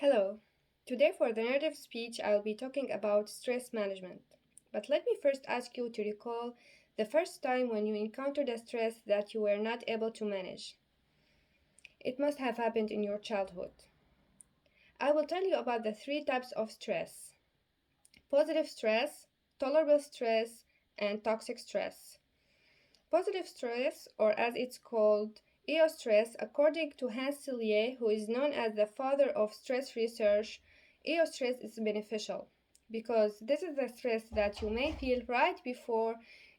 Hello. Today for the narrative speech, I'll be talking about stress management. But let me first ask you to recall the first time when you encountered a stress that you were not able to manage. It must have happened in your childhood. I will tell you about the three types of stress: positive stress, tolerable stress, and toxic stress. Positive stress, or as it's called, eustress, according to Hans Selye, who is known as the father of stress research, eustress is beneficial because this is the stress that you may feel right before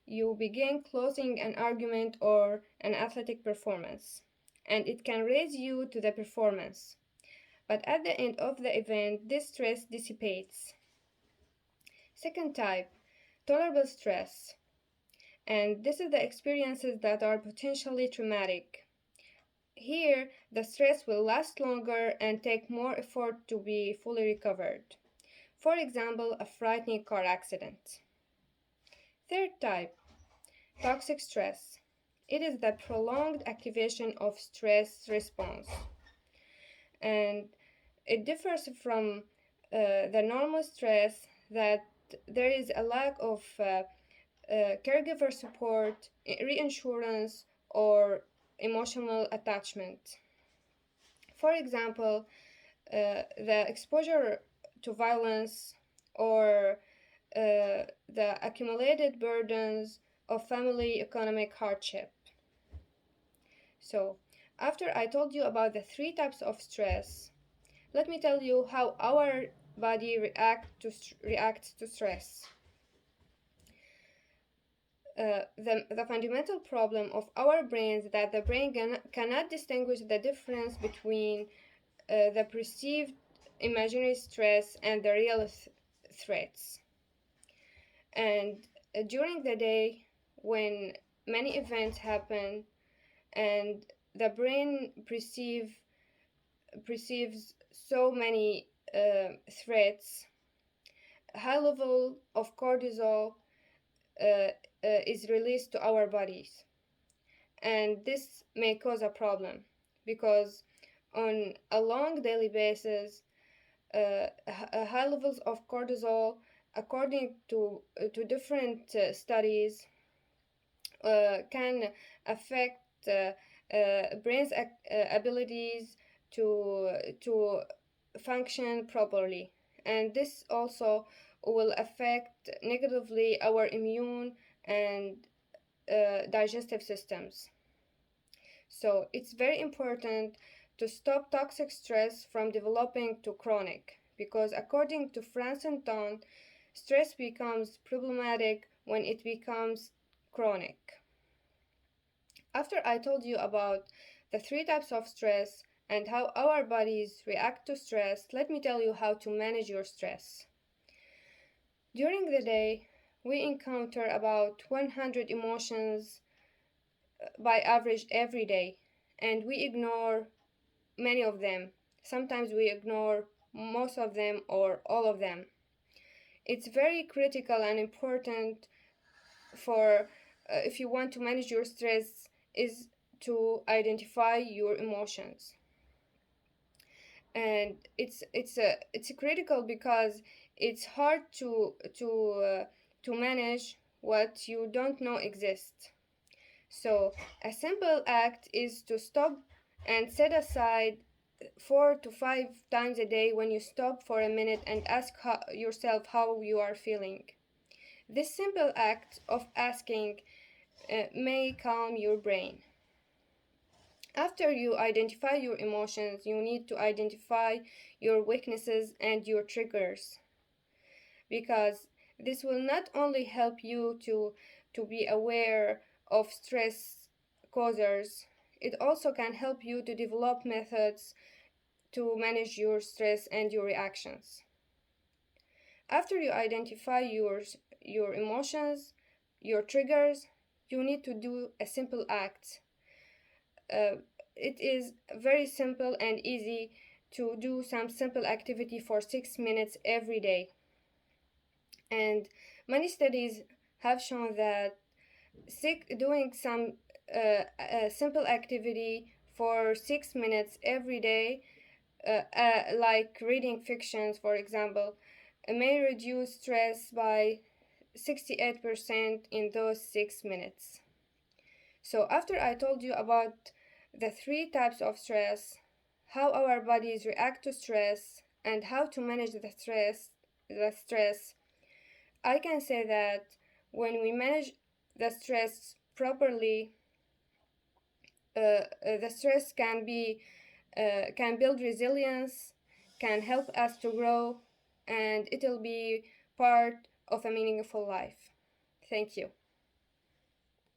you begin closing an argument or an athletic performance, and it can raise you to the performance. But at the end of the event, this stress dissipates. Second type, tolerable stress. And this is the experiences that are potentially traumatic. Here, the stress will last longer and take more effort to be fully recovered. For example, a frightening car accident. Third type, toxic stress. It is the prolonged activation of stress response, and it differs from the normal stress that there is a lack of caregiver support, reinsurance, or emotional attachment. For example, the exposure to violence or the accumulated burdens of family economic hardship. So, after I told you about the three types of stress, let me tell you how our body reacts to stress. The fundamental problem of our brains is that the brain cannot distinguish the difference between the perceived imaginary stress and the real threats. And during the day, when many events happen and the brain perceives so many threats, high level of cortisol is released to our bodies, and this may cause a problem because on a long daily basis, high levels of cortisol, according to different studies, can affect brain's abilities to function properly, and this also will affect negatively our immune and digestive systems. So it's very important to stop toxic stress from developing to chronic, because according to France and Ton, stress becomes problematic when it becomes chronic. After I told you about the three types of stress and how our bodies react to stress, let me tell you how to manage your stress. During the day, we encounter about 100 emotions by average every day, and we ignore many of them. Sometimes we ignore most of them or all of them. It's very critical and important for if you want to manage your stress is to identify your emotions. And it's critical because it's hard to manage what you don't know exists. So a simple act is to stop and set aside 4 to 5 times a day when you stop for a minute and ask yourself how you are feeling. This simple act of asking may calm your brain. After you identify your emotions, you need to identify your weaknesses and your triggers, because this will not only help you to be aware of stress causers, it also can help you to develop methods to manage your stress and your reactions. After you identify your emotions, your triggers, you need to do a simple act. It is very simple and easy to do some simple activity for 6 minutes every day. And many studies have shown that doing some simple activity for 6 minutes every day like reading fictions, for example, may reduce stress by 68% in those 6 minutes. So, after I told you about the three types of stress, how our bodies react to stress, and how to manage the stress, I can say that when we manage the stress properly, the stress can build resilience, can help us to grow, and it'll be part of a meaningful life. Thank you.